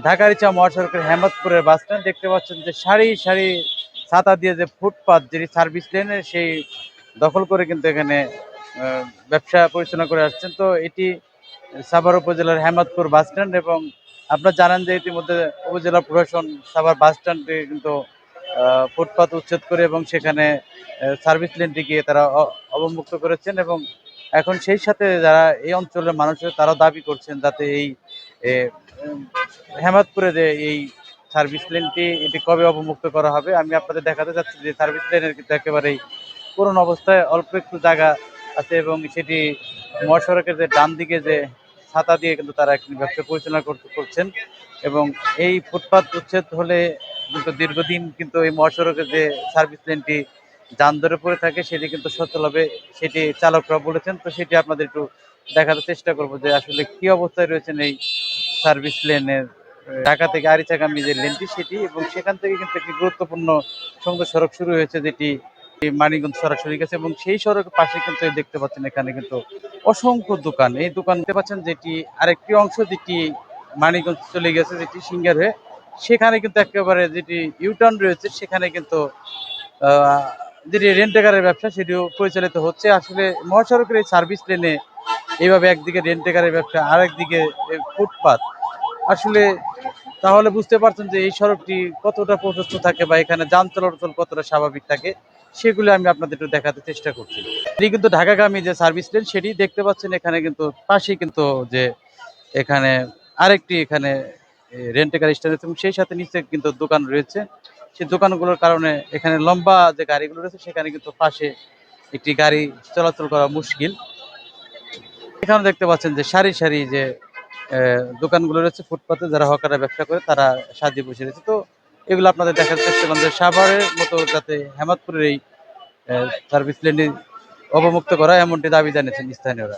ঢাকার ইচ্ছা মহাসড়কের হেমতপুরের বাস স্ট্যান্ড দেখতে পাচ্ছেন যে সারি সারি ছাতা দিয়ে যে ফুটপাত যেটি সার্ভিস লেনের সেই দখল করে কিন্তু এখানে ব্যবসা পরিচালনা করে আসছেন। তো এটি সাভার উপজেলার হেমতপুর বাস স্ট্যান্ড এবং আপনারা জানেন যে ইতিমধ্যে উপজেলা প্রশাসন সাভার বাস স্ট্যান্ডে কিন্তু ফুটপাত উচ্ছেদ করে এবং সেখানে সার্ভিস লেনটিকে তারা অবমুক্ত করেছেন এবং এখন সেই সাথে যারা এই অঞ্চলের মানুষের তারা দাবি করছেন যাতে এই এ, উম, হেমাদপুরে যে এই সার্ভিস লেনটি এটি কবে অবমুক্ত করা হবে। আমি আপনাদের দেখাতে চাচ্ছি যে সার্ভিস লেনের কিন্তু একেবারেই পুরনো অবস্থায় অল্প একটু জায়গা আছে এবং সেটি মহাসড়কের যে ডান দিকে যে ছাতা দিয়ে কিন্তু তারা একটি ব্যবসা পরিচালনা করছেন এবং এই ফুটপাত উচ্ছেদ হলে কিন্তু দীর্ঘদিন কিন্তু এই মহাসড়কের যে সার্ভিস লেনটি যান ধরে পড়ে থাকে সেটি কিন্তু সচল হবে, সেটি চালকরা বলেছেন। তো সেটি আপনাদের একটু দেখাতে চেষ্টা করবো যে আসলে কি অবস্থায় রয়েছেন এই সার্ভিস লেনের ঢাকা থেকে আরিচাগামী যে লেনটি সেটি এবং সেখান থেকে কিন্তু একটি গুরুত্বপূর্ণ সংযোগ সড়ক শুরু হয়েছে যেটি এই মানিকগঞ্জ সরাসরি গেছে এবং সেই সড়কের পাশে কিন্তু এই দেখতে পাচ্ছেন এখানে কিন্তু অসংখ্য দোকান, এই দোকান দেখতে পাচ্ছেন যেটি আরেকটি অংশ যেটি মানিকগঞ্জ চলে গেছে যেটি সিঙ্গার হয়ে, সেখানে কিন্তু একেবারে যেটি ইউটার্ন রয়েছে সেখানে কিন্তু আহ, যেটি রেন্টেকারের ব্যবসা সেটিও পরিচালিত হচ্ছে। আসলে মহাসড়কের এই সার্ভিস লেনে এইভাবে একদিকে রেন্টেকারের ব্যবসা আর একদিকে ফুটপাত, আসলে তাহলে বুঝতে পারছেন যে এই সড়কটি কতটা প্রশস্ত থাকে বা এখানে যান চলাচল কতটা স্বাভাবিক থাকে, সেগুলো আমি আপনাদের একটু দেখাতে চেষ্টা করছি। এটি কিন্তু ঢাকাগামী যে সার্ভিস লেন সেটি দেখতে পাচ্ছেন এখানে কিন্তু পাশেই কিন্তু যে এখানে আরেকটি এখানে রেন্টেকার স্ট্যান্ড রয়েছে এবং সেই সাথে নিচে কিন্তু দোকান রয়েছে। সেই দোকানগুলোর কারণে এখানে লম্বা যে গাড়িগুলো রয়েছে সেখানে কিন্তু পাশে একটি গাড়ি চলাচল করা মুশকিল। এখানে দেখতে পাচ্ছেন যে সারি সারি যে দোকানগুলো রয়েছে ফুটপাতে, যারা হকাররা ব্যবসা করে তারা সাজিয়ে বসে রয়েছে। তো এগুলো আপনাদের দেখার চেষ্টা করলাম যে সাভারের মতো যাতে হেমাদপুরের এই সার্ভিস লেনটি অবমুক্ত করা এমনটি দাবি জানিয়েছেন স্থানীয়রা।